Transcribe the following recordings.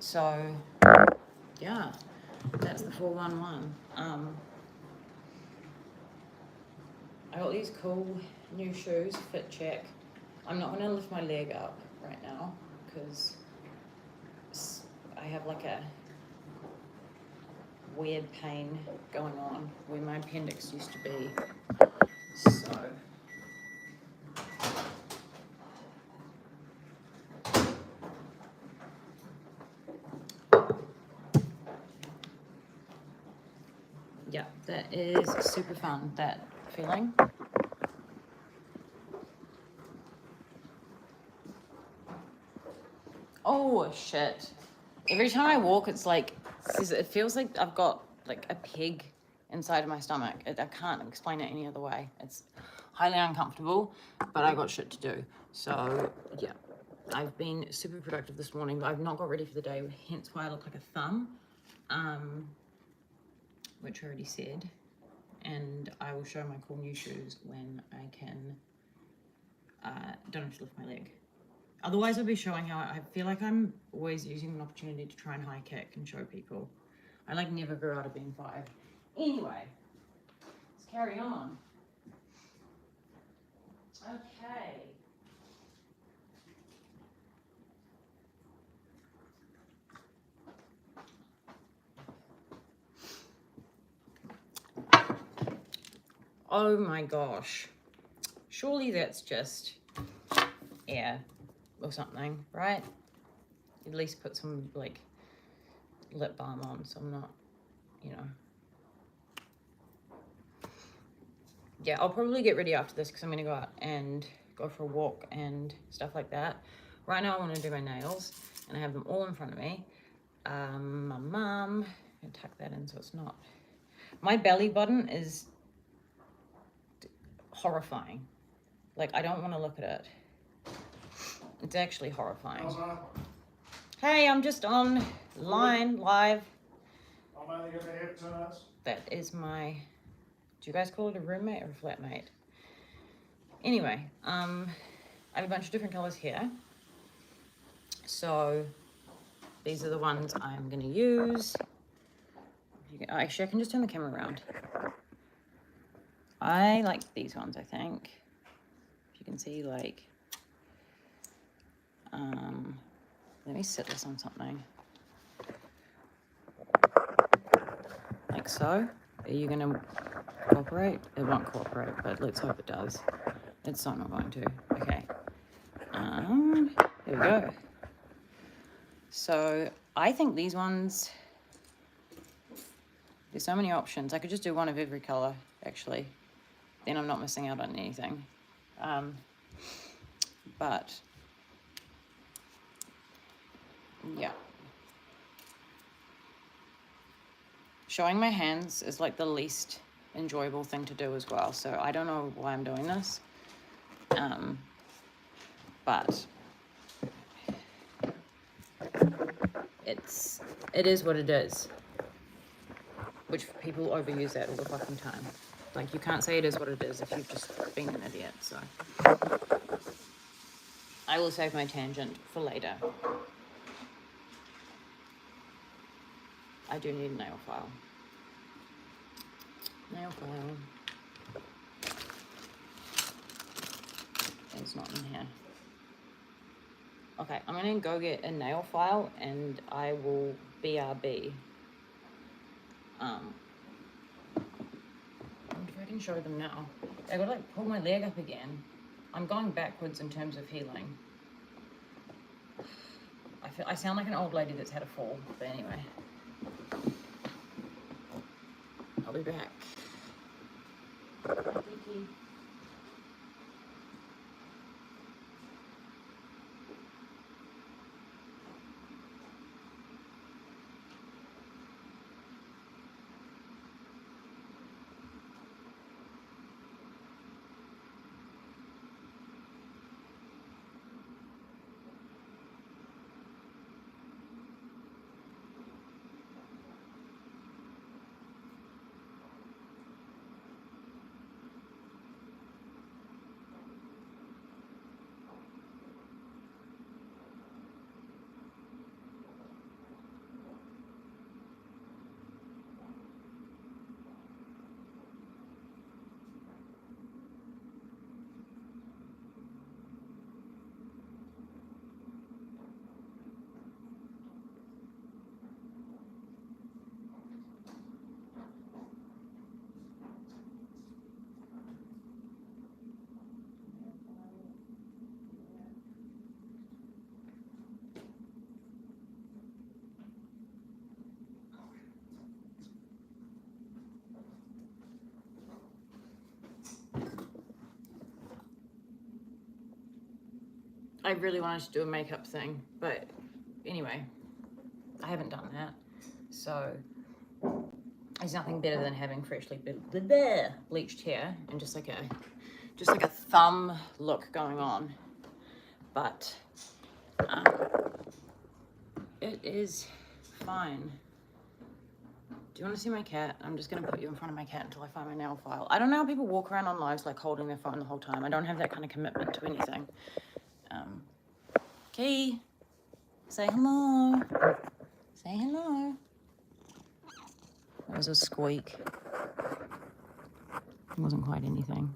So yeah, that's the 411. I got these cool new shoes, fit check. I'm not gonna lift my leg up right now because I have like a weird pain going on where my appendix used to be. So yeah, that is super fun, that feeling. Oh shit. Every time I walk, it's like, it feels like I've got like a pig inside of my stomach. I can't explain it any other way. It's highly uncomfortable, but I got shit to do. So yeah, I've been super productive this morning, but I've not got ready for the day, hence why I look like a thumb, which I already said. And I will show my cool new shoes when I can, don't have to lift my leg. Otherwise, I'll be showing how I feel like I'm always using an opportunity to try and high kick and show people. I like never grew out of being 5. Anyway, let's carry on. Okay. Oh my gosh. Surely that's just air or something, right? At least put some like lip balm on so I'm not, you know. Yeah, I'll probably get ready after this because I'm gonna go out and go for a walk and stuff like that. Right now I want to do my nails and I have them all in front of me. My mum, I'm gonna tuck that in so it's not. My belly button is horrifying. Like, I don't want to look at it. It's actually horrifying. Hey, I'm just on line, live. I'm only going to be here for 2 minutes. That is my, do you guys call it a roommate or a flatmate? Anyway, I have a bunch of different colors here. So these are the ones I'm going to use. Actually, I can just turn the camera around. I like these ones, I think. If you can see, like, let me set this on something. Like so. Are you going to cooperate? It won't cooperate, but let's hope it does. It's not going to. Okay. Here we go. So I think these ones, there's so many options. I could just do one of every color, actually. Then I'm not missing out on anything. But yeah. Showing my hands is like the least enjoyable thing to do as well. So I don't know why I'm doing this. But it is what it is. Which people overuse that all the fucking time. Like, you can't say it is what it is if you've just been an idiot, so. I will save my tangent for later. I do need a nail file. Nail file. It's not in here. Okay, I'm gonna go get a nail file and I will BRB. I wonder if I can show them now. I gotta like pull my leg up again. I'm going backwards in terms of healing. I sound like an old lady that's had a fall, but anyway. I'll be back. Bye, Kiki. I really wanted to do a makeup thing, but anyway, I haven't done that. So there's nothing better than having freshly bleached hair and just like a thumb look going on. But it is fine. Do you want to see my cat? I'm just going to put you in front of my cat until I find my nail file. I don't know how people walk around on lives like holding their phone the whole time. I don't have that kind of commitment to anything. Key, say hello. Say hello. That was a squeak. It wasn't quite anything.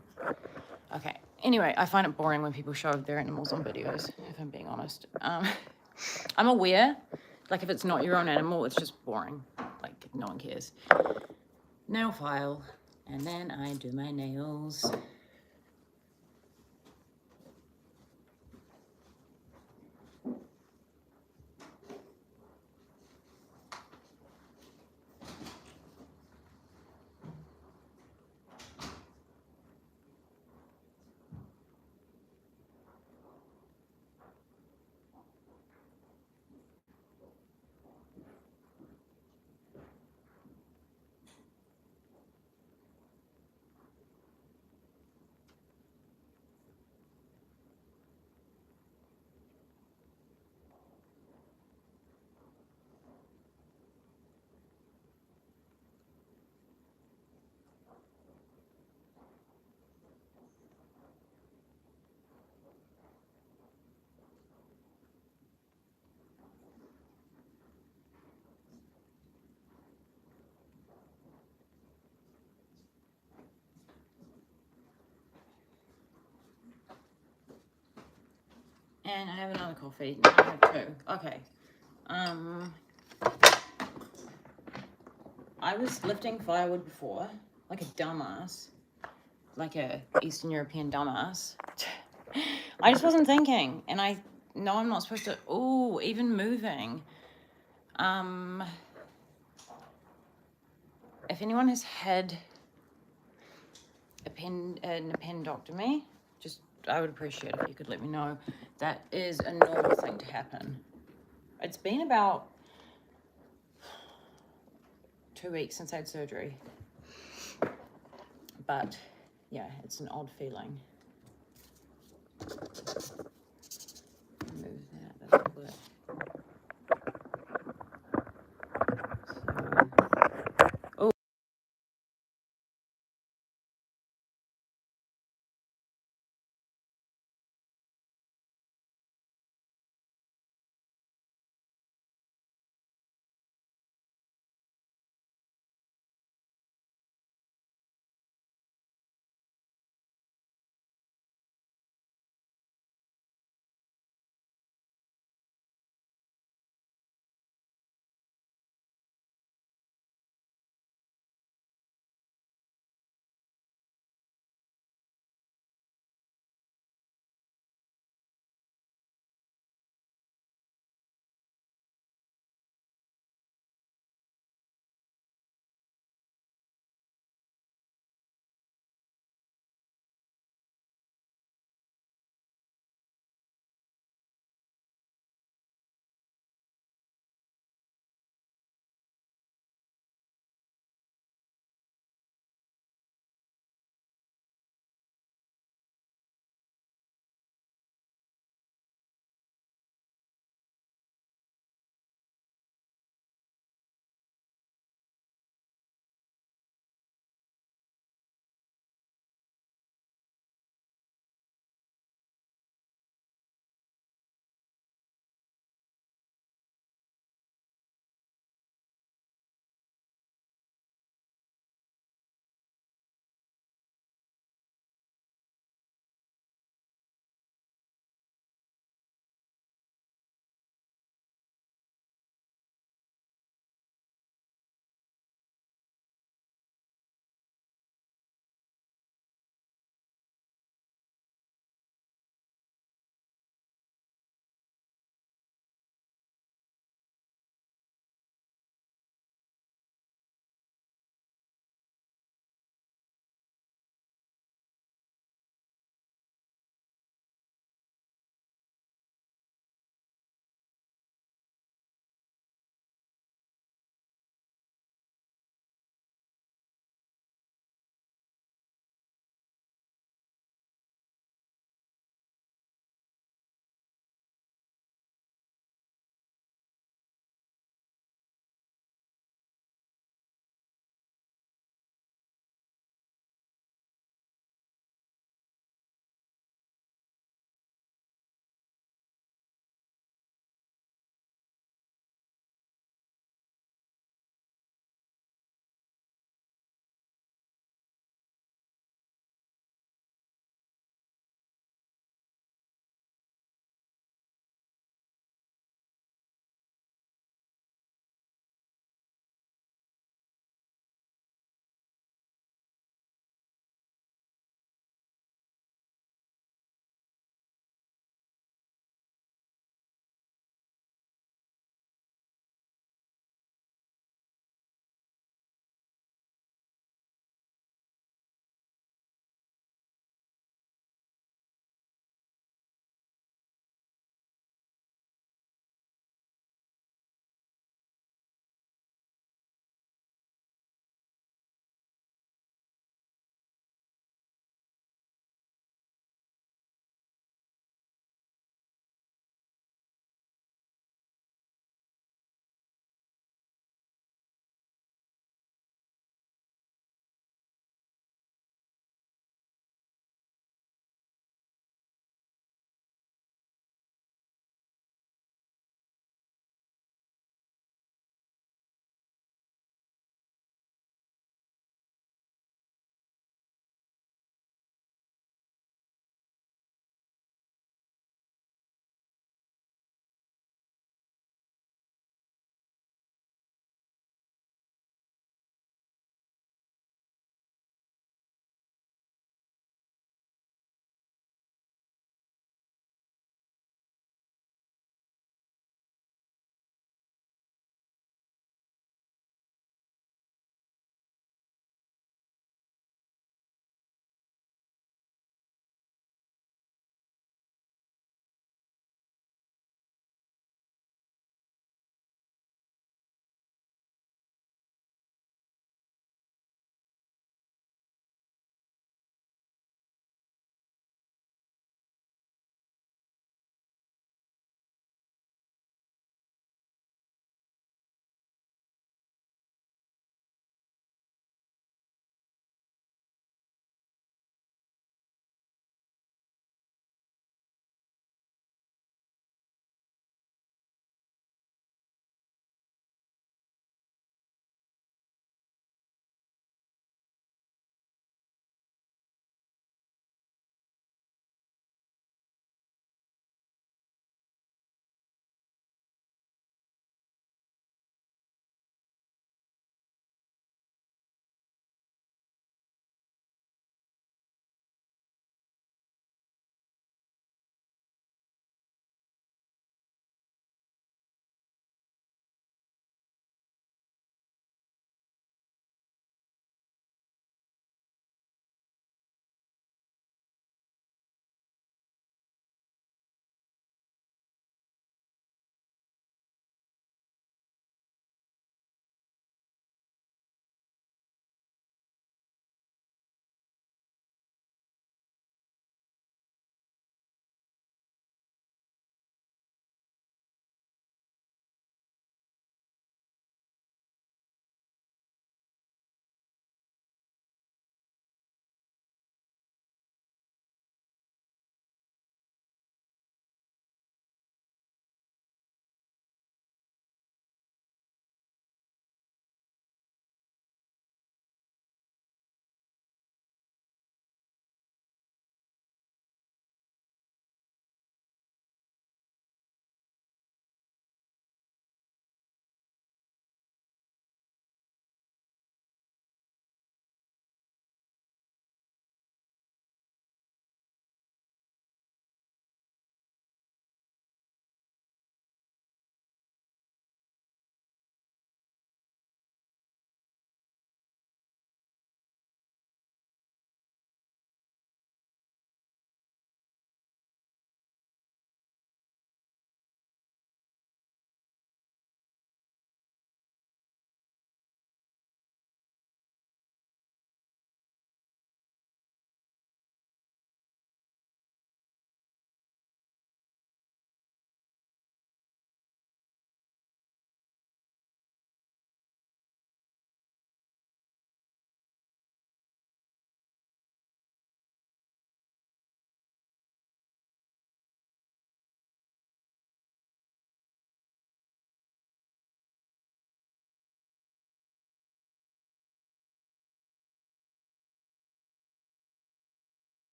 Okay. Anyway, I find it boring when people show their animals on videos, if I'm being honest. I'm aware, like if it's not your own animal, it's just boring. Like no one cares. Nail file, and then I do my nails. And I have another coffee. No, I have two. Okay. I was lifting firewood before, like a dumbass, like a Eastern European dumbass. I just wasn't thinking, and I know I'm not supposed to. Oh, even moving. If anyone has had an appendectomy, just I would appreciate it if you could let me know. That is a normal thing to happen. It's been about 2 weeks since I had surgery, but yeah, it's an odd feeling. Move that a little bit.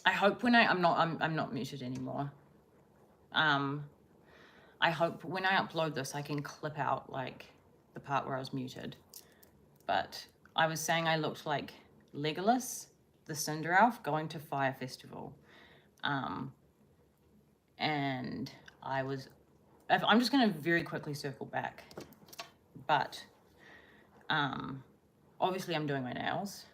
I hope when I'm not muted anymore. I hope when I upload this, I can clip out like the part where I was muted. But I was saying I looked like Legolas, the Cinder Elf, going to Fire Festival. And I'm just going to very quickly circle back. But obviously I'm doing my nails.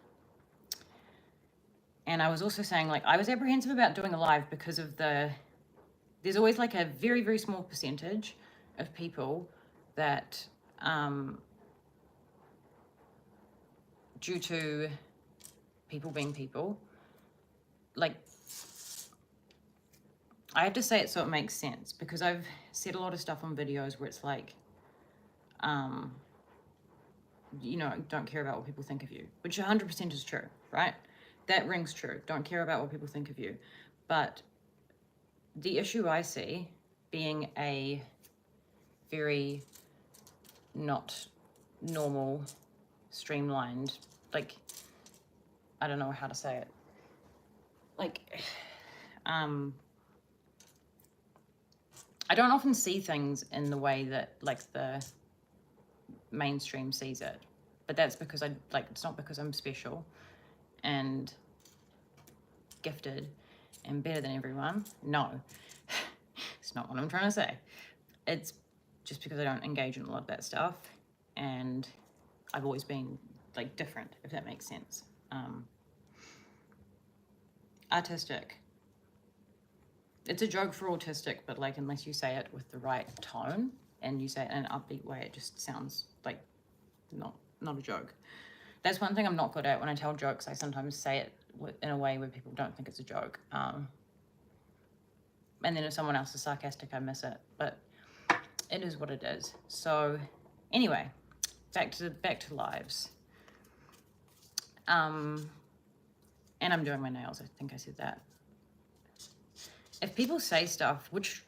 And I was also saying, like, I was apprehensive about doing a live because of there's always like a very, very small percentage of people that, due to people being people, like, I have to say it so it makes sense, because I've said a lot of stuff on videos where it's like, you know, don't care about what people think of you, which 100% is true, right? That rings true. Don't care about what people think of you. But the issue I see, being a very not normal, streamlined, like, I don't know how to say it. Like, I don't often see things in the way that, like, the mainstream sees it. But that's because it's not because I'm special and gifted and better than everyone. No, it's not what I'm trying to say. It's just because I don't engage in a lot of that stuff, and I've always been like different, if that makes sense. Artistic. It's a joke for autistic, but like, unless you say it with the right tone and you say it in an upbeat way, it just sounds like not a joke. That's one thing I'm not good at. When I tell jokes, I sometimes say it in a way where people don't think it's a joke. And then if someone else is sarcastic, I miss it. But it is what it is. So anyway, back to lives. And I'm doing my nails. I think I said that. If people say stuff, which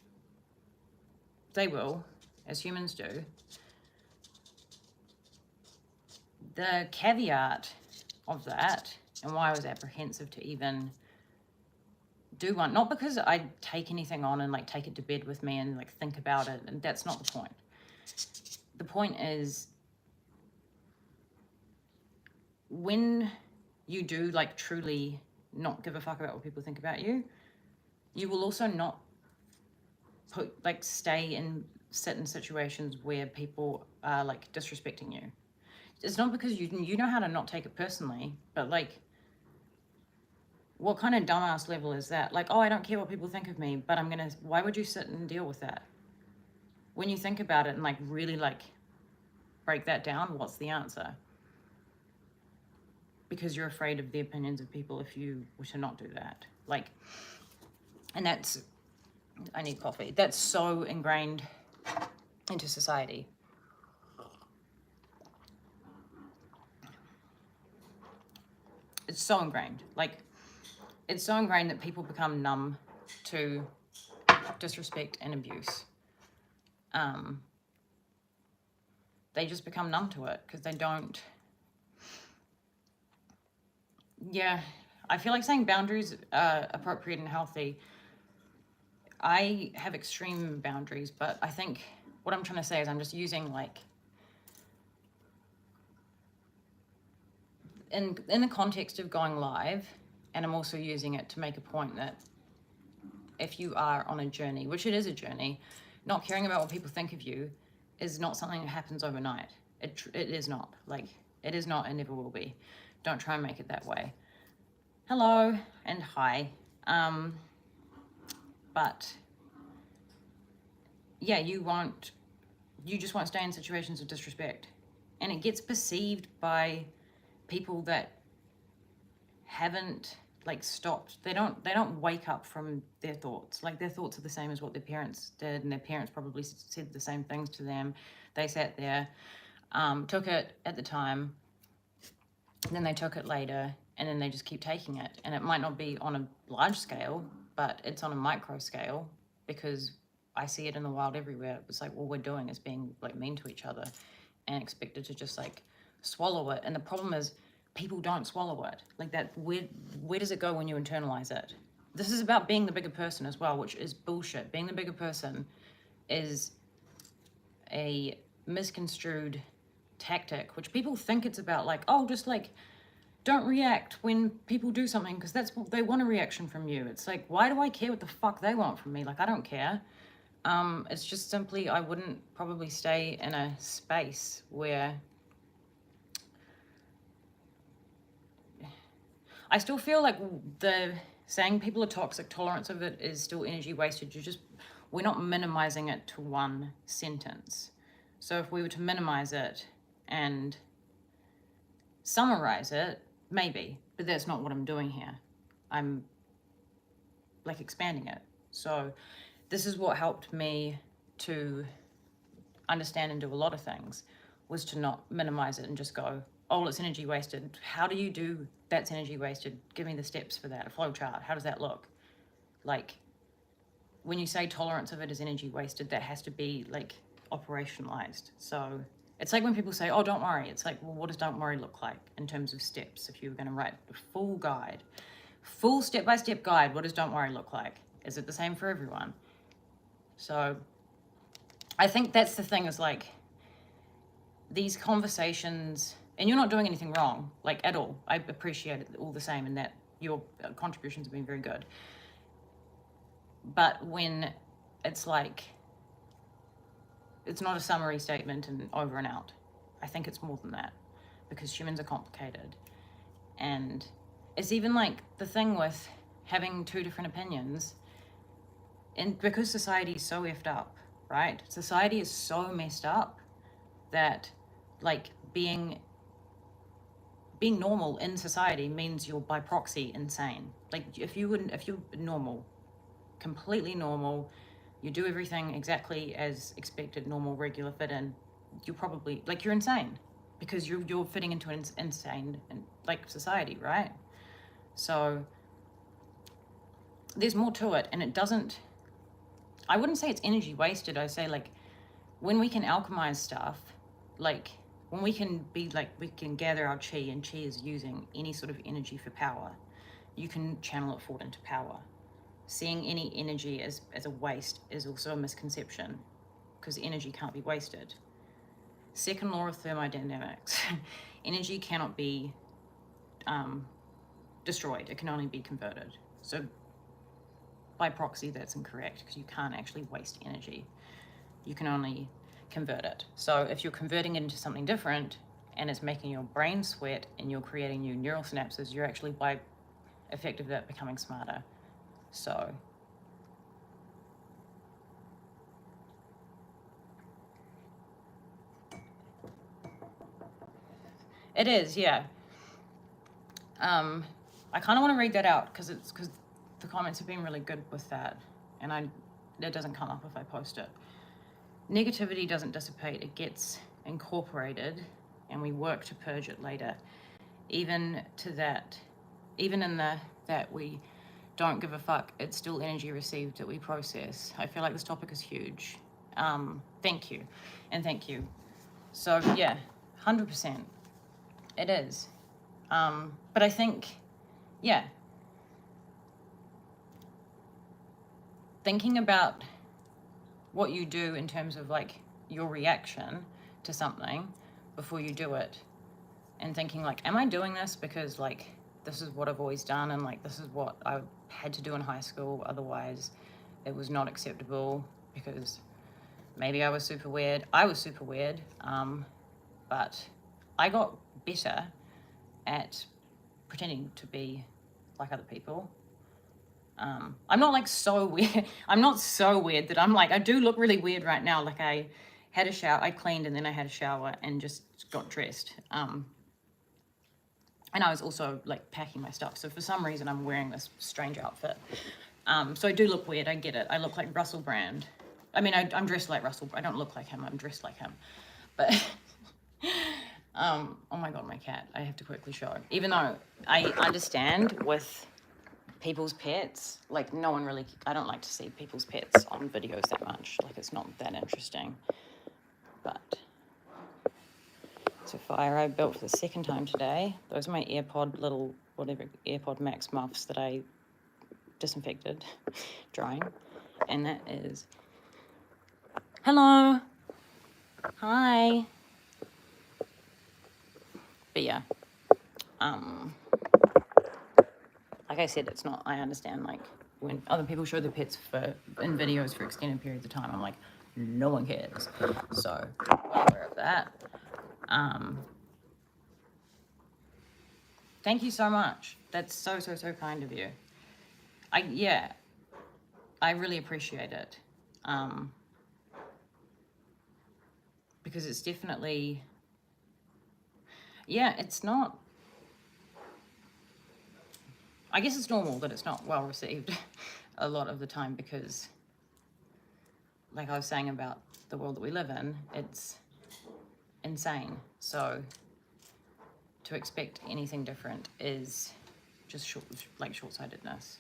they will, as humans do, the caveat of that, and why I was apprehensive to even do one, not because I take anything on and like take it to bed with me and like think about it, and that's not the point. The point is, when you do like truly not give a fuck about what people think about you, you will also not sit in situations where people are like disrespecting you. It's not because you know how to not take it personally, but like, what kind of dumbass level is that? Like, oh, I don't care what people think of me, but why would you sit and deal with that? When you think about it and like really like break that down, what's the answer? Because you're afraid of the opinions of people if you were to not do that. Like, and I need coffee. That's so ingrained into society. It's so ingrained. Like, it's so ingrained that people become numb to disrespect and abuse. They just become numb to it because they don't. Yeah, I feel like saying boundaries are appropriate and healthy. I have extreme boundaries, but I think what I'm trying to say is I'm just using like, in the context of going live, and I'm also using it to make a point that if you are on a journey, which it is a journey, not caring about what people think of you is not something that happens overnight. It is not. Like, it is not and never will be. Don't try and make it that way. Hello and hi. But yeah, you just won't stay in situations of disrespect. And it gets perceived by people that haven't like stopped. They don't wake up from their thoughts. Like, their thoughts are the same as what their parents did, and their parents probably said the same things to them. They sat there, took it at the time, then they took it later, and then they just keep taking it. And it might not be on a large scale, but it's on a micro scale, because I see it in the wild everywhere. It's like all we're doing is being like mean to each other and expected to just like swallow it. And the problem is, people don't swallow it. Like, that, where does it go when you internalize it? this is about being the bigger person as well, which is bullshit. Being the bigger person is a misconstrued tactic, which people think it's about, like, oh, just like don't react when people do something because that's what they want, a reaction from you. It's like, why do I care what the fuck they want from me? Like, I don't care. It's just simply, I wouldn't probably stay in a space where I still feel like the saying people are toxic, tolerance of it is still energy wasted. We're not minimizing it to one sentence. So if we were to minimize it and summarize it, maybe, but that's not what I'm doing here. I'm like expanding it. So this is what helped me to understand and do a lot of things, was to not minimize it and just go, oh, it's energy wasted. How do you do that's energy wasted? Give me the steps for that, a flow chart. How does that look? Like, when you say tolerance of it is energy wasted, that has to be like operationalized. So it's like when people say, oh, don't worry. It's like, well, what does don't worry look like in terms of steps? If you were going to write a full guide, full step-by-step guide, what does don't worry look like? Is it the same for everyone? So I think that's the thing, is like these conversations, and you're not doing anything wrong, like at all. I appreciate it all the same, and that your contributions have been very good. But when it's like, it's not a summary statement and over and out. I think it's more than that, because humans are complicated. And it's even like the thing with having two different opinions, and because society is so effed up, right? Society is so messed up that like being normal in society means you're by proxy insane. Like if you're normal, completely normal, you do everything exactly as expected, normal, regular, fit in, you're probably like, you're insane, because you're fitting into an insane like society, right? So there's more to it, and it doesn't, I wouldn't say it's energy wasted. I say like when we can alchemize stuff, like when we can be like, we can gather our chi, and chi is using any sort of energy for power, you can channel it forward into power. Seeing any energy as a waste is also a misconception, because energy can't be wasted. Second law of thermodynamics, energy cannot be destroyed, it can only be converted. So by proxy, that's incorrect, because you can't actually waste energy. You can only convert it. So if you're converting it into something different and it's making your brain sweat and you're creating new neural synapses, you're actually, by effect of that, becoming smarter. So it is, yeah. I kind of want to read that out because the comments have been really good with that, and it doesn't come up if I post it. Negativity doesn't dissipate, it gets incorporated, and we work to purge it later. Even in that we don't give a fuck, it's still energy received that we process. I feel like this topic is huge. Thank you, and thank you. So yeah, 100%, it is. But I think, yeah, thinking about what you do in terms of like your reaction to something before you do it, and thinking like, am I doing this because like this is what I've always done, and like this is what I had to do in high school, otherwise it was not acceptable, because maybe I was super weird, but I got better at pretending to be like other people. I'm not like so weird. I'm not so weird that I'm like, I do look really weird right now. Like I had a shower, I cleaned, and then I had a shower and just got dressed. And I was also like packing my stuff. So for some reason I'm wearing this strange outfit. So I do look weird, I get it. I look like Russell Brand. I mean, I'm dressed like Russell. I don't look like him, I'm dressed like him. But oh my God, my cat, I have to quickly show. Even though I understand with people's pets, like no one really, I don't like to see people's pets on videos that much. Like it's not that interesting. But it's a fire I built for the second time today. Those are my AirPod little, whatever, AirPod Max muffs that I disinfected, drying, and that is, hello, hi. But yeah, like I said, it's not, I understand, like, when other people show their pets in videos for extended periods of time, I'm like, no one cares. So, well aware of that. Thank you so much. That's so kind of you. I really appreciate it. Because it's definitely, it's not, I guess it's normal that it's not well received a lot of the time, because like I was saying about the world that we live in, it's insane. So to expect anything different is just short-sightedness.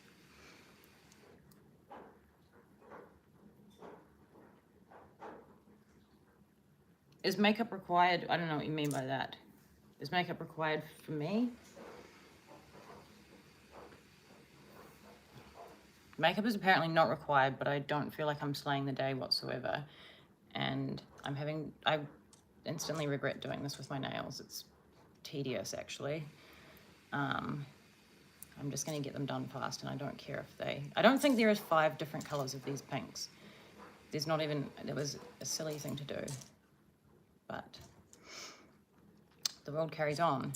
Is makeup required? I don't know what you mean by that. Is makeup required for me? Makeup is apparently not required, but I don't feel like I'm slaying the day whatsoever. And I instantly regret doing this with my nails. It's tedious, actually. I'm just going to get them done fast, and I don't care if I don't think there is 5 different colors of these pinks. There's not even, it was a silly thing to do. But the world carries on.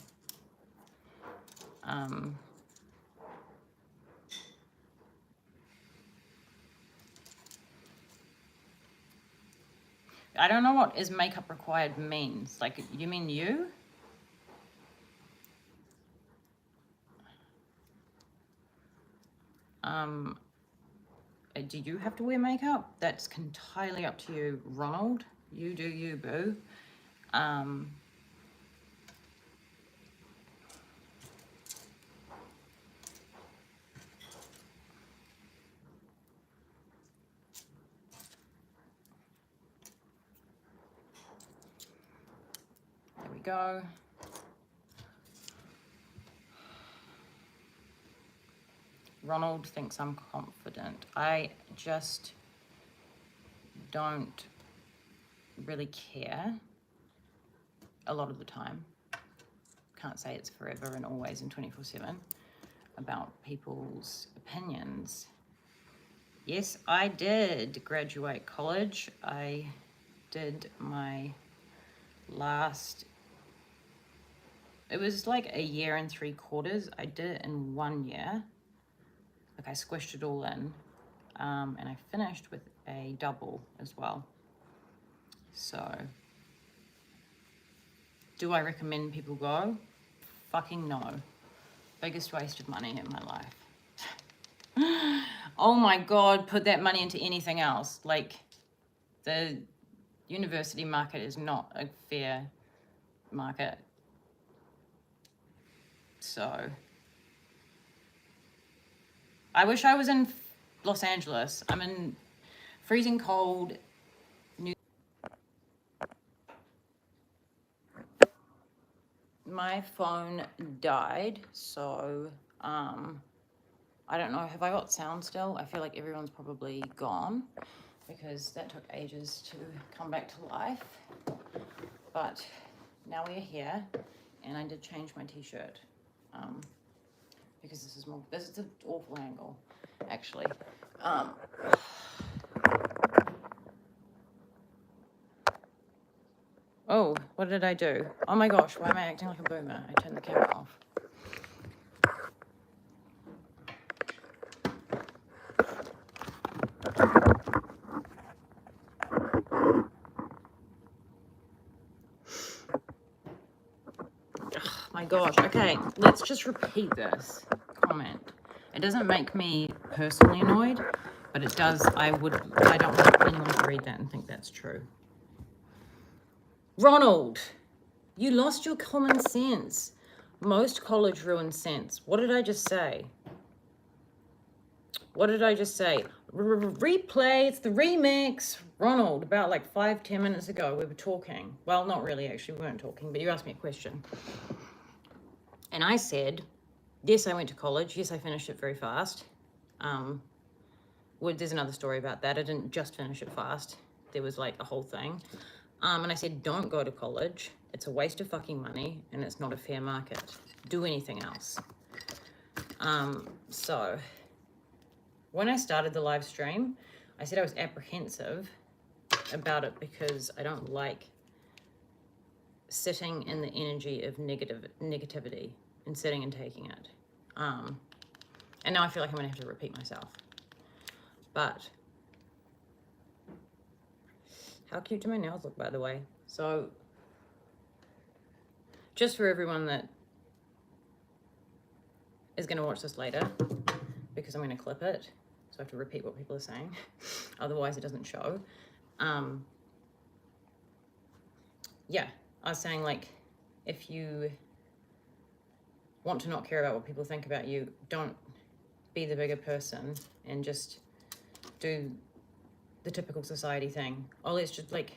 I don't know what is makeup required means. Like, you mean you? Do you have to wear makeup? That's entirely up to you, Ronald. You do you, boo. There we go. Ronald thinks I'm confident. I just don't really care a lot of the time. Can't say it's forever and always and 24/7 about people's opinions. Yes, I did graduate college. I did my last, it was like a year and 3/4. I did it in 1 year. Like, I squished it all in, and I finished with a double as well. So, do I recommend people go? Fucking no. Biggest waste of money in my life. Oh my God, put that money into anything else. Like, the university market is not a fair market. So, I wish I was in Los Angeles. I'm in freezing cold my phone died, so I don't know, have I got sound still? I feel like everyone's probably gone, because that took ages to come back to life. But now we're here, and I did change my t-shirt, because this is an awful angle, actually. Oh, what did I do? Oh my gosh, why am I acting like a boomer? I turned the camera off. Oh my gosh, okay, let's just repeat this comment. It doesn't make me personally annoyed, but it does, I don't want anyone to read that and think that's true. Ronald, you lost your common sense. Most college ruins sense. What did I just say? What did I just say? Replay, it's the remix. Ronald, about like 5-10 minutes ago, we were talking. Well, not really, actually, we weren't talking, but you asked me a question. And I said, yes, I went to college. Yes, I finished it very fast. Well, there's another story about that. I didn't just finish it fast. There was like a whole thing. And I said, don't go to college. It's a waste of fucking money and it's not a fair market. Do anything else. So when I started the live stream, I said I was apprehensive about it because I don't like sitting in the energy of negativity and sitting and taking it. And now I feel like I'm gonna have to repeat myself. But how cute do my nails look, by the way? So just for everyone that is gonna watch this later, because I'm gonna clip it, so I have to repeat what people are saying. Otherwise it doesn't show. Yeah, I was saying, like, if you want to not care about what people think about you, don't be the bigger person and just do the typical society thing. Oh, let's just, like,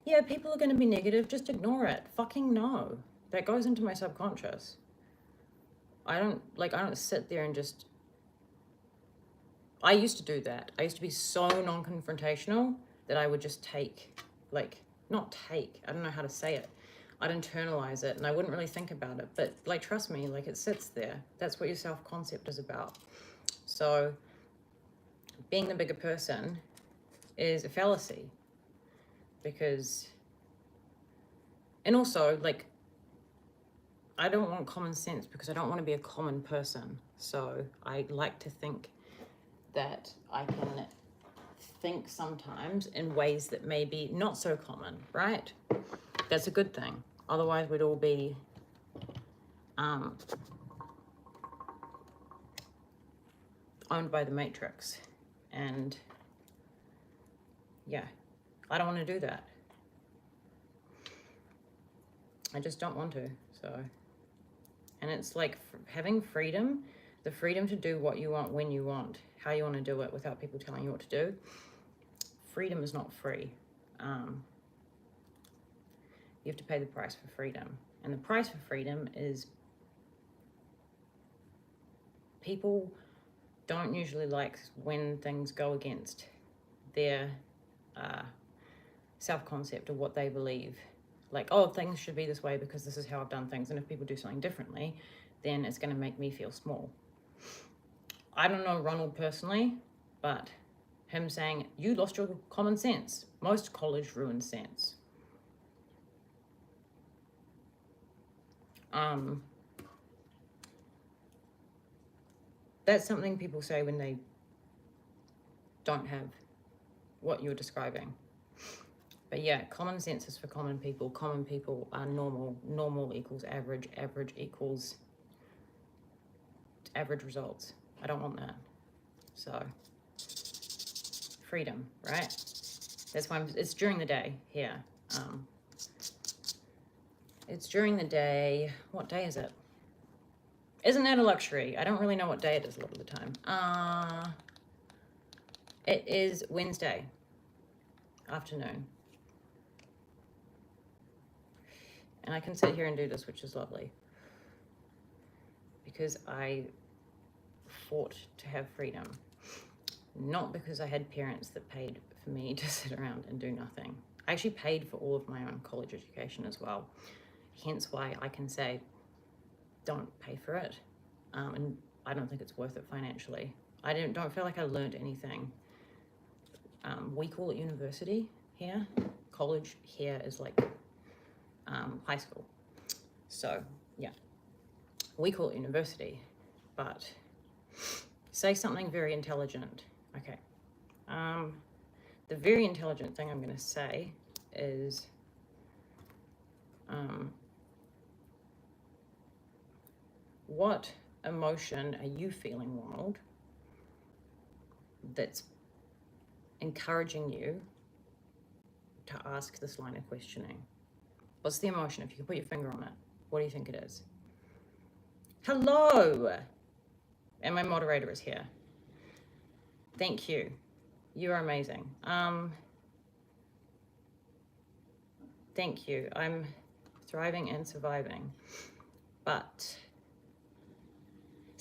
yeah, people are going to be negative, just ignore it. Fucking no. That goes into my subconscious. I don't sit there and just, I used to do that. I used to be so non-confrontational that I would just take, like, not take, I don't know how to say it. I'd internalize it and I wouldn't really think about it. But, like, trust me, like, it sits there. That's what your self-concept is about. So being the bigger person is a fallacy, because, and also, like, I don't want common sense because I don't want to be a common person. So I like to think that I can think sometimes in ways that may be not so common, right? That's a good thing. Otherwise we'd all be owned by the Matrix. And yeah, I don't want to do that. I just don't want to. So, and it's like having freedom, the freedom to do what you want, when you want, how you want to do it without people telling you what to do. Freedom is not free. You have to pay the price for freedom. And the price for freedom is, people don't usually like when things go against their self-concept of what they believe. Like, oh, things should be this way because this is how I've done things. And if people do something differently, then it's going to make me feel small. I don't know Ronald personally, but him saying, you lost your common sense. Most college ruins sense. That's something people say when they don't have what you're describing. But yeah, common sense is for common people. Common people are normal. Normal equals average. Average equals average results. I don't want that. So, freedom, right? That's why it's during the day here. It's during the day. What day is it? Isn't that a luxury? I don't really know what day it is a lot of the time. It is Wednesday afternoon. And I can sit here and do this, which is lovely. Because I fought to have freedom. Not because I had parents that paid for me to sit around and do nothing. I actually paid for all of my own college education as well. Hence why I can say, don't pay for it. And I don't think it's worth it financially. I don't feel like I learned anything. We call it university here. College here is like high school. So yeah, we call it university, but say something very intelligent. Okay. The very intelligent thing I'm going to say is what emotion are you feeling, Ronald, that's encouraging you to ask this line of questioning? What's the emotion? If you can put your finger on it, what do you think it is? Hello! And my moderator is here. Thank you. You are amazing. Thank you. I'm thriving and surviving. But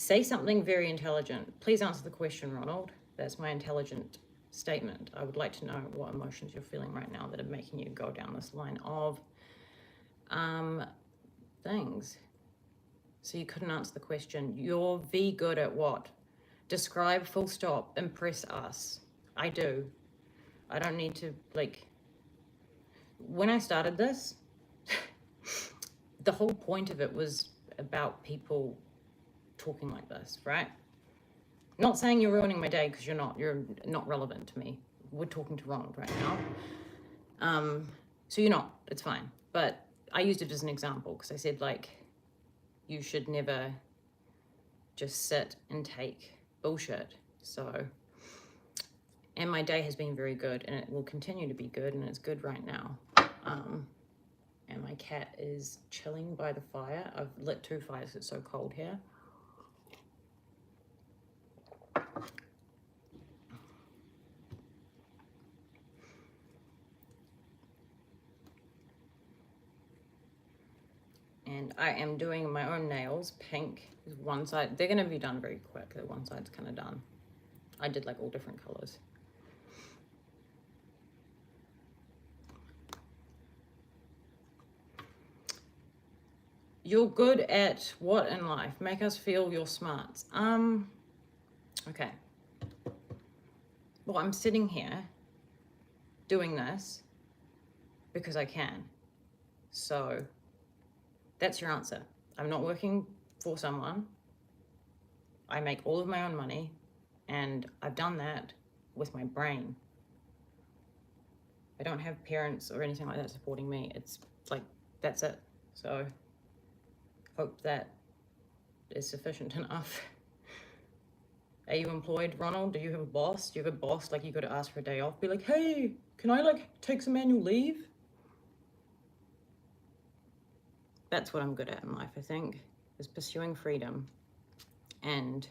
Say something very intelligent. Please answer the question, Ronald. That's my intelligent statement. I would like to know what emotions you're feeling right now that are making you go down this line of things. So you couldn't answer the question. You're good at what? Describe, full stop, impress us. I do. I don't need to, like, when I started this, the whole point of it was about people talking like this, right? Not saying you're ruining my day, because you're not relevant to me. We're talking to Ronald right now. So you're not, it's fine. But I used it as an example because I said, like, you should never just sit and take bullshit. So, and my day has been very good, and it will continue to be good, and it's good right now. And my cat is chilling by the fire. I've lit 2 fires, it's so cold here. And I am doing my own nails, pink. One side, they're gonna be done very quick. The one side's kind of done. I did like all different colors. You're good at what in life? Make us feel you're smart. Okay. Well, I'm sitting here doing this because I can. So that's your answer. I'm not working for someone. I make all of my own money, and I've done that with my brain. I don't have parents or anything like that supporting me. It's like, that's it. So hope that is sufficient enough. Are you employed, Ronald? Do you have a boss? Do you have a boss, like, you got to ask for a day off? Be like, hey, can I, like, take some annual leave? That's what I'm good at in life, I think, is pursuing freedom and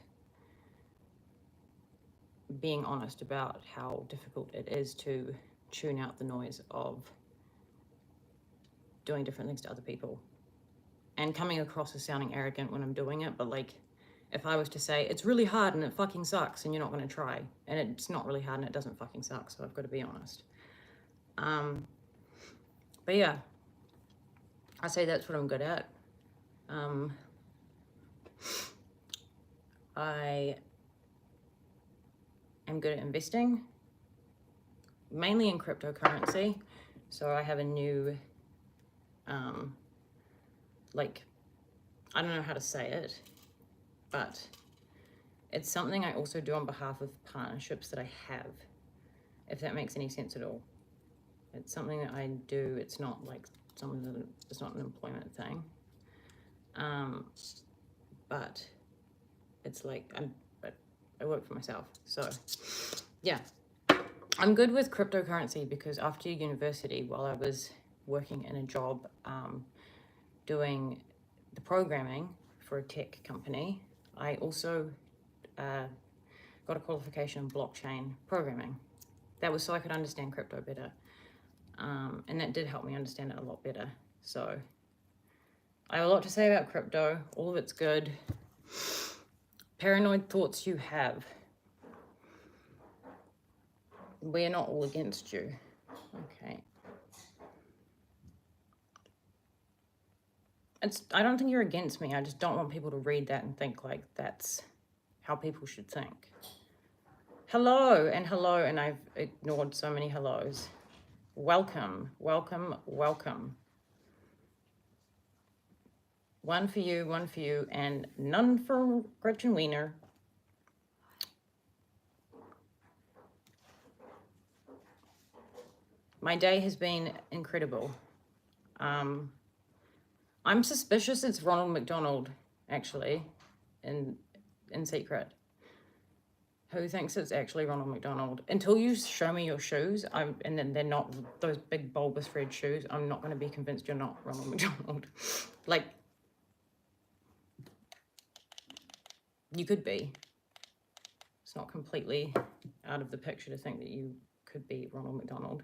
being honest about how difficult it is to tune out the noise of doing different things to other people. And coming across as sounding arrogant when I'm doing it, but, like, if I was to say, it's really hard and it fucking sucks and you're not going to try, and it's not really hard and it doesn't fucking suck, so I've got to be honest. But yeah, I say that's what I'm good at. I am good at investing, mainly in cryptocurrency. So I have a new, like, I don't know how to say it, but it's something I also do on behalf of partnerships that I have, if that makes any sense at all. It's something that I do. It's not like something that, it's not an employment thing. But it's like, I work for myself. So yeah, I'm good with cryptocurrency because after university, while I was working in a job, doing the programming for a tech company, I also got a qualification in blockchain programming. That was so I could understand crypto better. And that did help me understand it a lot better. So I have a lot to say about crypto. All of it's good. Paranoid thoughts you have. We're not all against you. Okay. I don't think you're against me. I just don't want people to read that and think like that's how people should think. Hello, and I've ignored so many hellos. Welcome, welcome, welcome. One for you, and none for Gretchen Wiener. My day has been incredible. I'm suspicious it's Ronald McDonald, actually, in secret. Who thinks it's actually Ronald McDonald? Until you show me your shoes, and then they're not those big bulbous red shoes, I'm not going to be convinced you're not Ronald McDonald. Like, you could be. It's not completely out of the picture to think that you could be Ronald McDonald.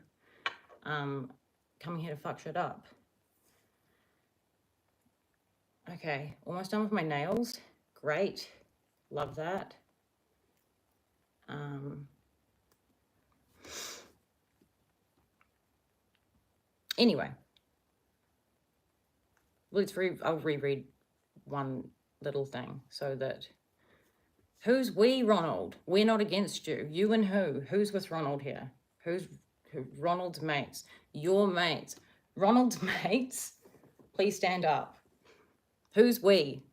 Coming here to fuck shit up. Okay, almost done with my nails. Great. Love that. Anyway, I'll reread one little thing so that. Who's we, Ronald? We're not against you. You and who? Who's with Ronald here? Who's Ronald's mates? Your mates. Ronald's mates? Please stand up. Who's we?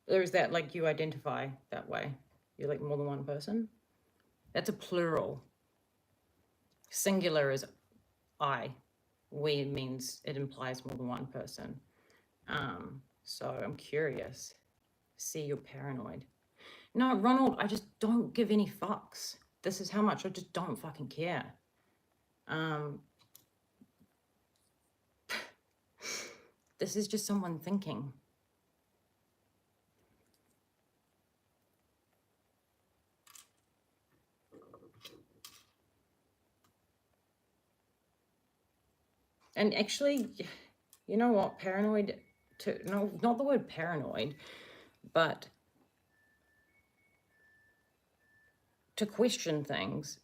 Or is that like you identify that way? You're like more than one person? That's a plural. Singular is I. We means it implies more than one person. So I'm curious. See, you're paranoid. No, Ronald, I just don't give any fucks. This is how much I just don't fucking care. This is just someone thinking. And actually, you know what? Paranoid, no, not the word paranoid, but to question things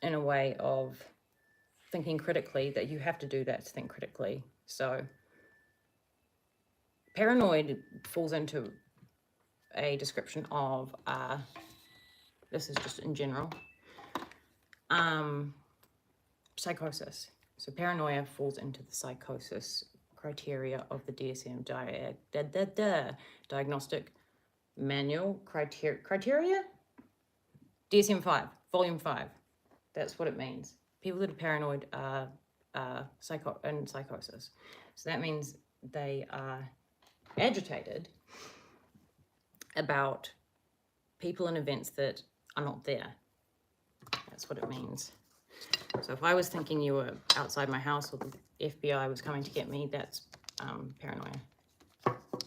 in a way of thinking critically, that you have to do that to think critically. So paranoid falls into a description of, this is just in general, psychosis. So paranoia falls into the psychosis criteria of the DSM diagnostic manual criteria? DSM 5, volume 5. That's what it means. People that are paranoid are in psychosis. So that means they are agitated about people and events that are not there. That's what it means. So if I was thinking you were outside my house or the FBI was coming to get me, that's paranoia.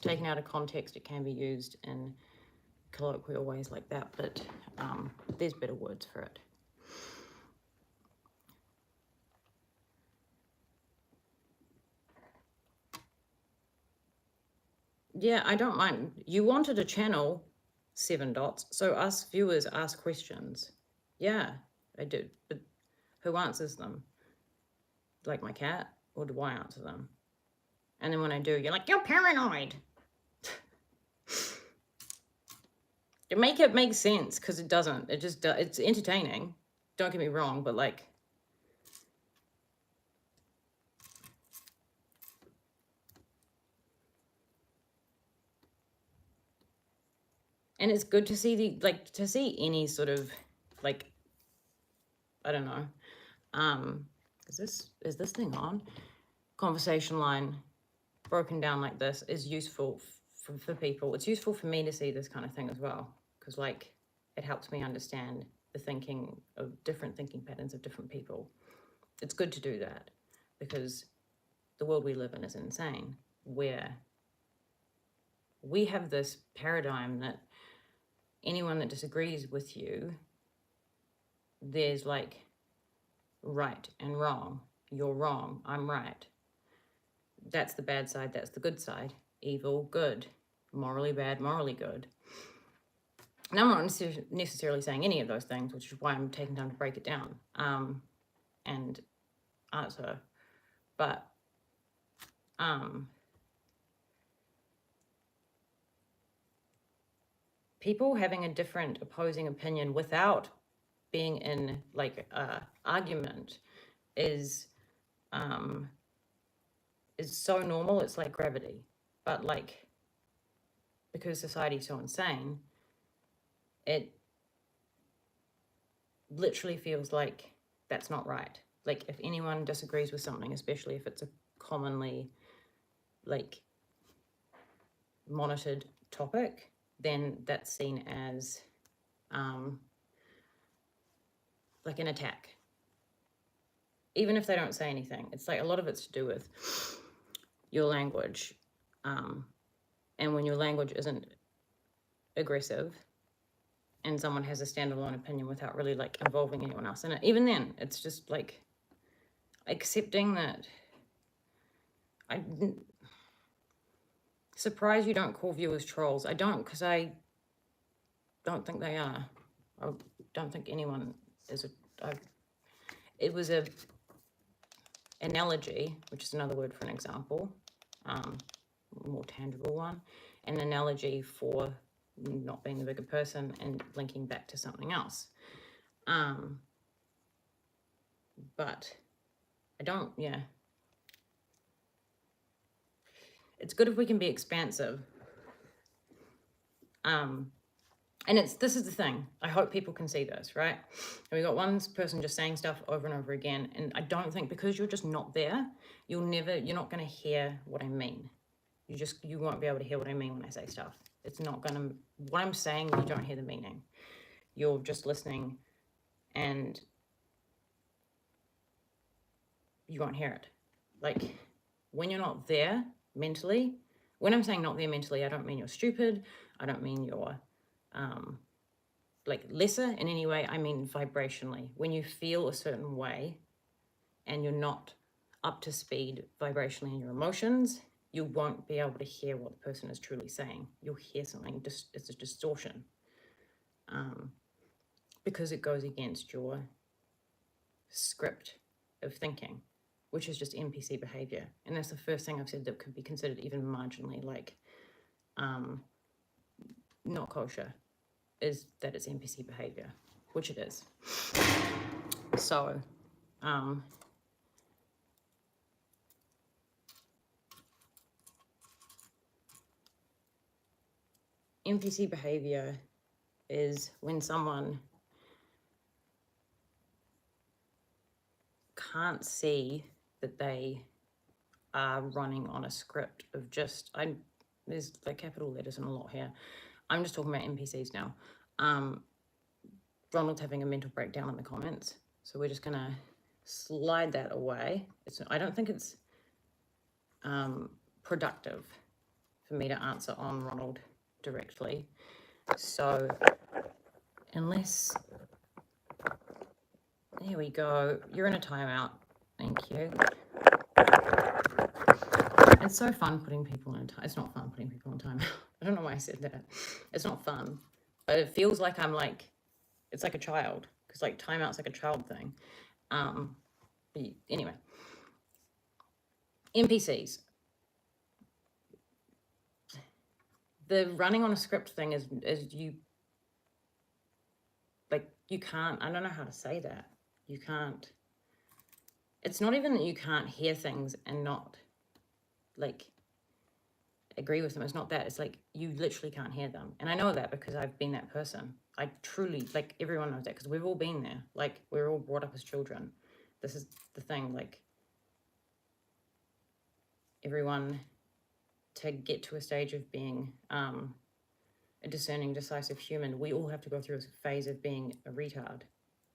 Taken out of context, it can be used in colloquial ways like that, but there's better words for it. Yeah, I don't mind. You wanted a channel, 7 dots, so us viewers ask questions. Yeah, I do, but who answers them? Like my cat, or do I answer them? And then when I do, you're like, you're paranoid. You make it make sense, because it doesn't. It just does. It's entertaining. Don't get me wrong, but like, and it's good to see to see any sort of like, I don't know, is this thing on? Conversation line broken down like this is useful for people. It's useful for me to see this kind of thing as well, because like it helps me understand the thinking of different thinking patterns of different people. It's good to do that, because the world we live in is insane, where we have this paradigm that anyone that disagrees with you, there's like right and wrong. You're wrong, I'm right. That's the bad side, that's the good side. Evil, good. Morally bad, morally good. Now, I'm not necessarily saying any of those things, which is why I'm taking time to break it down and answer. But people having a different opposing opinion without being in like argument is so normal. It's like gravity. But like, because society's so insane, it literally feels like that's not right. Like if anyone disagrees with something, especially if it's a commonly like monitored topic, then that's seen as like an attack. Even if they don't say anything, it's like a lot of it's to do with your language. And when your language isn't aggressive and someone has a standalone opinion without really like involving anyone else in it, even then, it's just like accepting that Surprised you don't call viewers trolls. I don't, because I don't think they are. I don't think anyone is it was a analogy, which is another word for an example, more tangible one, an analogy for not being the bigger person and linking back to something else. But I don't, yeah. It's good if we can be expansive. And this is the thing. I hope people can see this, right? And we got one person just saying stuff over and over again. And I don't think, because you're just not there, you're not going to hear what I mean. You won't be able to hear what I mean when I say stuff. It's not going to, what I'm saying, you don't hear the meaning. You're just listening and you won't hear it. Like, when you're not there mentally, when I'm saying not there mentally, I don't mean you're stupid. I don't mean you're like lesser in any way. I mean vibrationally. When you feel a certain way and you're not up to speed vibrationally in your emotions, you won't be able to hear what the person is truly saying. You'll hear something, it's a distortion, because it goes against your script of thinking, which is just NPC behavior. And that's the first thing I've said that could be considered even marginally like not kosher, is that it's NPC behavior, which it is. So NPC behavior is when someone can't see that they are running on a script of just, there's like capital letters and a lot here. I'm just talking about NPCs now. Ronald's having a mental breakdown in the comments, so we're just gonna slide that away. I don't think it's productive for me to answer on Ronald directly. So unless, here we go, you're in a timeout. Thank you. It's so fun putting people in it's not fun putting people in timeout. I don't know why I said that. It's not fun, but it feels like I'm like, it's like a child, because like timeout's like a child thing. But anyway, NPCs. The running on a script thing is you, like, you can't, I don't know how to say that. You can't, it's not even that you can't hear things and not like agree with them. It's not that. It's like you literally can't hear them. And I know that because I've been that person. I truly, like, everyone knows that because we've all been there. Like, we're all brought up as children. This is the thing, like, everyone, to get to a stage of being a discerning, decisive human, we all have to go through a phase of being a retard,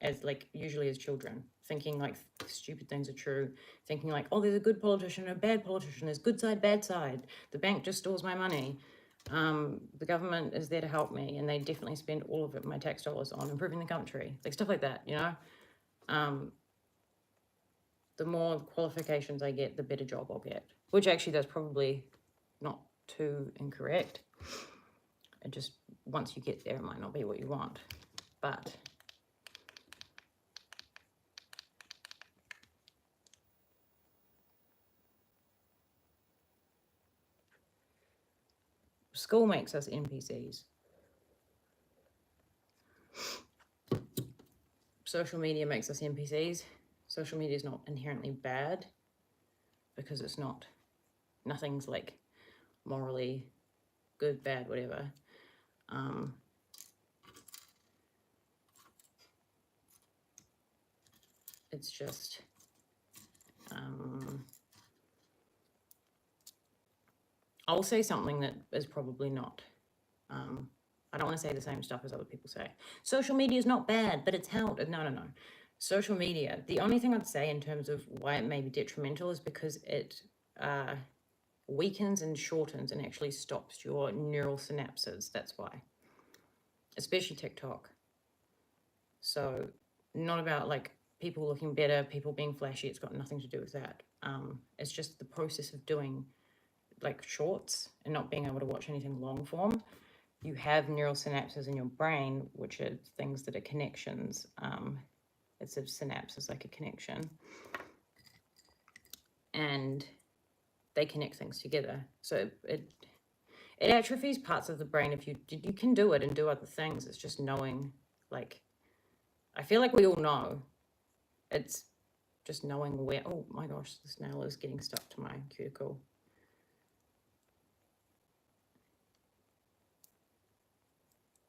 as like usually as children, thinking like stupid things are true, thinking like, oh, there's a good politician and a bad politician, there's good side, bad side, the bank just stores my money, the government is there to help me, and they definitely spend all of it, my tax dollars, on improving the country, like stuff like that, you know. The more qualifications I get, the better job I'll get, which actually that's probably not too incorrect. It just, once you get there, it might not be what you want, but school makes us NPCs. Social media makes us NPCs. Social media is not inherently bad because it's not, nothing's like morally good, bad, whatever. It's just, I'll say something that is probably not, I don't want to say the same stuff as other people say. Social media is not bad, but it's how, no. Social media, the only thing I'd say in terms of why it may be detrimental is because it weakens and shortens and actually stops your neural synapses. That's why, especially TikTok. So not about like people looking better, people being flashy. It's got nothing to do with that. It's just the process of doing like shorts and not being able to watch anything long form, you have neural synapses in your brain, which are things that are connections. It's a synapse is like a connection, and they connect things together. So it atrophies parts of the brain. If you can do it and do other things, it's just knowing, like, I feel like we all know. It's just knowing where, oh my gosh, this nail is getting stuck to my cuticle.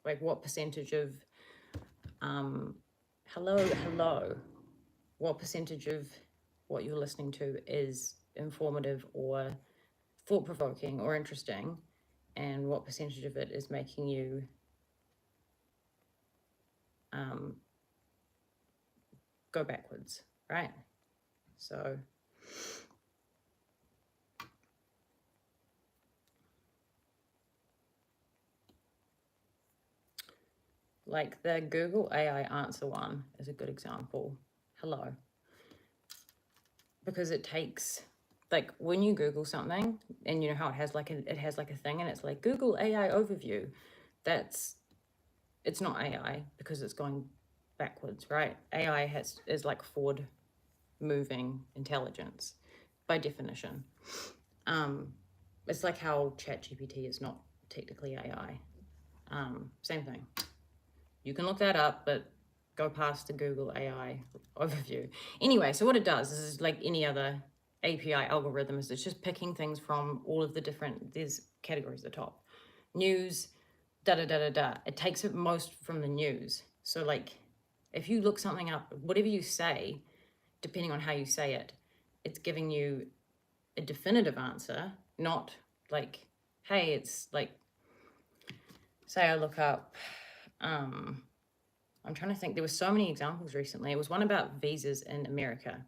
Like what percentage of, hello, what percentage of what you're listening to is informative or thought-provoking or interesting, and what percentage of it is making you go backwards, right? So like the Google AI answer one is a good example. Hello. Because it takes, like when you Google something and you know how it has like a thing and it's like Google AI overview, it's not AI because it's going backwards, right? AI is like forward moving intelligence by definition. It's like how ChatGPT is not technically AI. Same thing. You can look that up, but go past the Google AI overview. Anyway, so what it does is like any other API algorithm is it's just picking things from all of the different, there's categories at the top. News, da-da-da-da-da. It takes it most from the news. So like if you look something up, whatever you say, depending on how you say it, it's giving you a definitive answer, not like, hey, it's like, say I look up, I'm trying to think, there were so many examples recently. It was one about visas in America.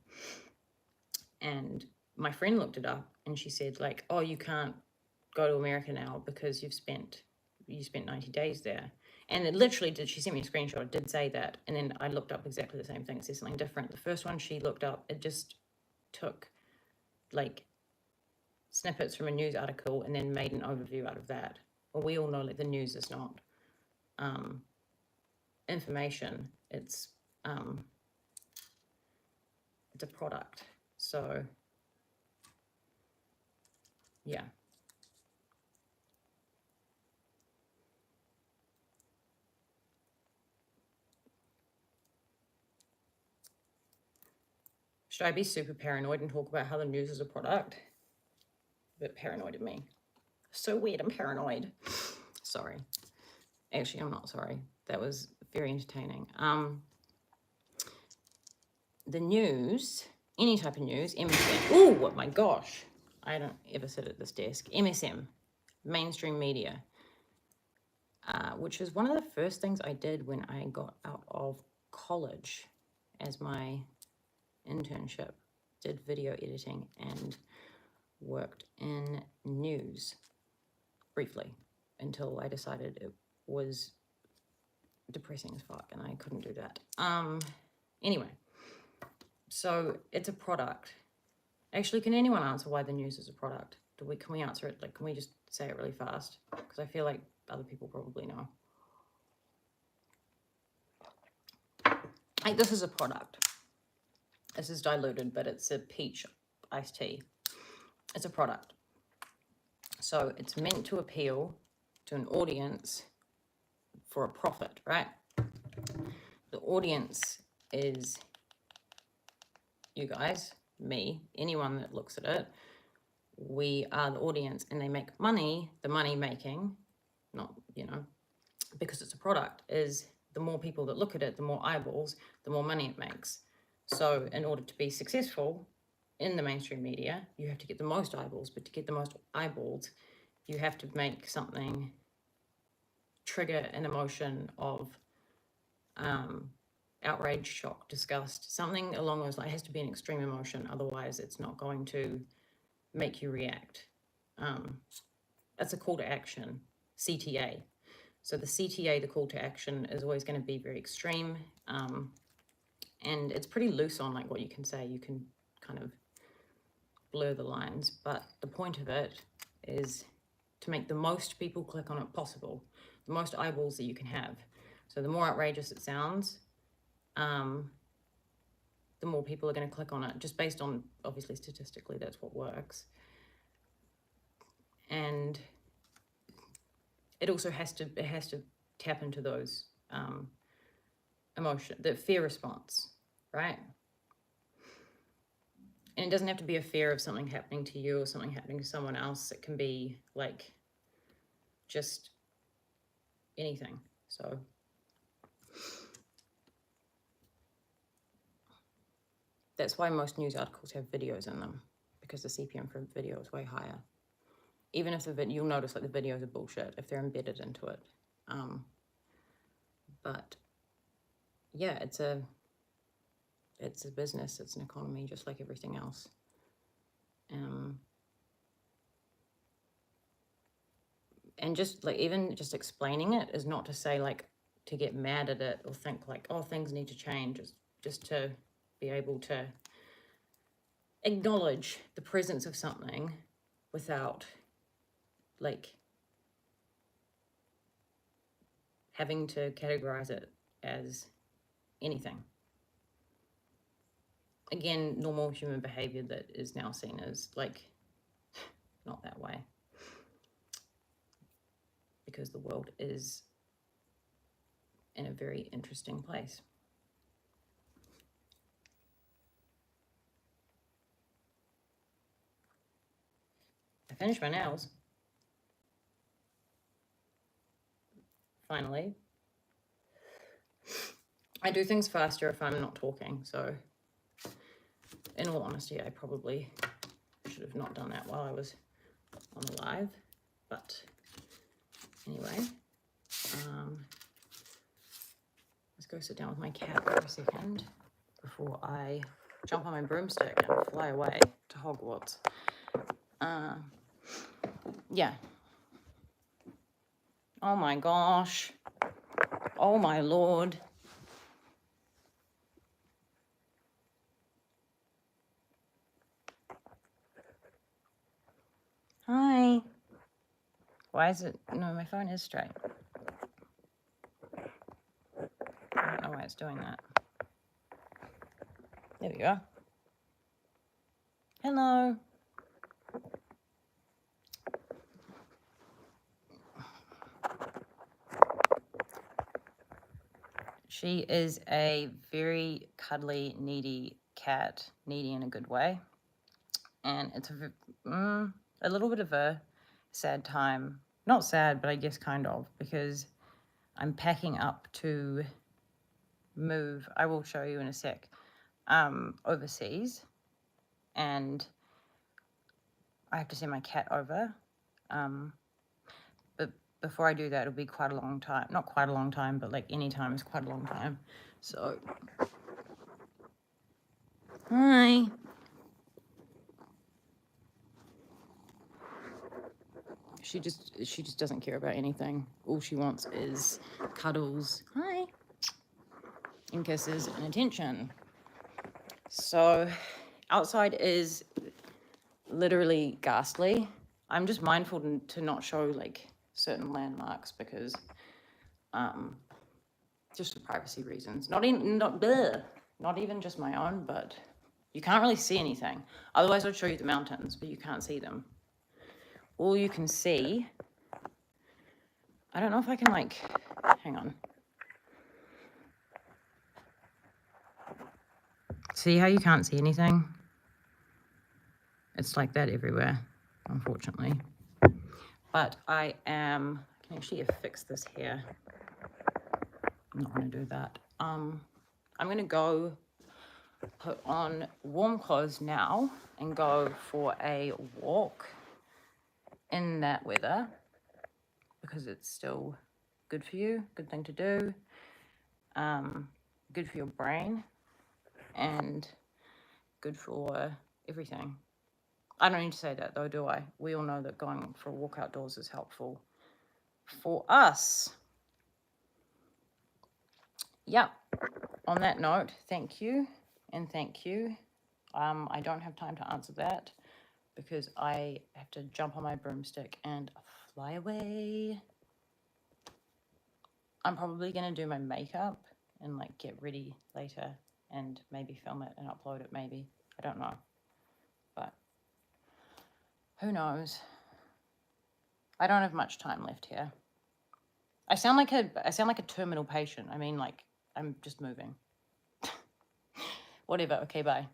And my friend looked it up and she said like, oh, you can't go to America now because you spent 90 days there. And it literally did, she sent me a screenshot, it did say that. And then I looked up exactly the same thing, it said something different. The first one she looked up, it just took like snippets from a news article and then made an overview out of that. Well, we all know like the news is not information, it's a product. So yeah. Should I be super paranoid and talk about how the news is a product? A bit paranoid of me. So weird, I'm paranoid. Sorry. Actually, I'm not sorry. That was very entertaining. The news, any type of news, MSM. Oh my gosh. I don't ever sit at this desk. MSM, mainstream media, which is one of the first things I did when I got out of college as my internship. Did video editing and worked in news briefly until I decided it was depressing as fuck and I couldn't do that. Anyway, so it's a product. Actually, can anyone answer why the news is a product? Can we answer it? Like, can we just say it really fast? Because I feel like other people probably know. Like, this is a product. This is diluted, but it's a peach iced tea. It's a product. So it's meant to appeal to an audience for a profit, right? The audience is you guys, me, anyone that looks at it. We are the audience and they make money. The money making, not, because it's a product, is the more people that look at it, the more eyeballs, the more money it makes. So in order to be successful in the mainstream media, you have to get the most eyeballs, but to get the most eyeballs, you have to make something trigger an emotion of outrage, shock, disgust, something along those lines. It has to be an extreme emotion, otherwise it's not going to make you react. That's a call to action, CTA. So the CTA, the call to action, is always going to be very extreme, and it's pretty loose on like what you can say. You can kind of blur the lines, but the point of it is to make the most people click on it possible, the most eyeballs that you can have. So the more outrageous it sounds, the more people are going to click on it, just based on, obviously, statistically, that's what works. And it also has to tap into those emotion, the fear response, right? And it doesn't have to be a fear of something happening to you or something happening to someone else. It can be like just anything. So that's why most news articles have videos in them, because the CPM for video is way higher. Even if you'll notice that the videos are bullshit if they're embedded into it. But yeah, it's a business, it's an economy, just like everything else. And just like, even just explaining it is not to say like to get mad at it or think like, oh, things need to change. It's just to be able to acknowledge the presence of something without like having to categorize it as anything. Again, normal human behavior that is now seen as like not that way, because the world is in a very interesting place. I finished my nails. Finally. I do things faster if I'm not talking, so in all honesty, I probably should have not done that while I was on the live, but anyway, let's go sit down with my cat for a second before I jump on my broomstick and fly away to Hogwarts. Yeah. Oh my gosh. Oh my Lord. Hi. Why is it? No, my phone is straight. I don't know why it's doing that. There we go. Hello. She is a very cuddly, needy cat, needy in a good way. And it's a little bit of a sad time. Not sad, but I guess kind of, because I'm packing up to move. I will show you in a sec. Overseas. And I have to send my cat over. But before I do that, it'll be quite a long time. Not quite a long time, but like any time is quite a long time. So, hi. She just doesn't care about anything. All she wants is cuddles, hi, and kisses and attention. So, outside is literally ghastly. I'm just mindful to not show like certain landmarks because just for privacy reasons. Not even just my own, but you can't really see anything. Otherwise I'd show you the mountains, but you can't see them. All you can see, I don't know if I can like, hang on. See how you can't see anything? It's like that everywhere, unfortunately. But I can actually fix this here. I'm not going to do that. I'm going to go put on warm clothes now and go for a walk in that weather because it's still good for you, good thing to do, good for your brain, and good for everything. I don't need to say that though, do I? We all know that going for a walk outdoors is helpful for us. Yeah, on that note, thank you and thank you. I don't have time to answer that because I have to jump on my broomstick and fly away. I'm probably going to do my makeup and like get ready later and maybe film it and upload it maybe. I don't know. But who knows? I don't have much time left here. I sound like a terminal patient. I mean, like, I'm just moving. Whatever. Okay, bye.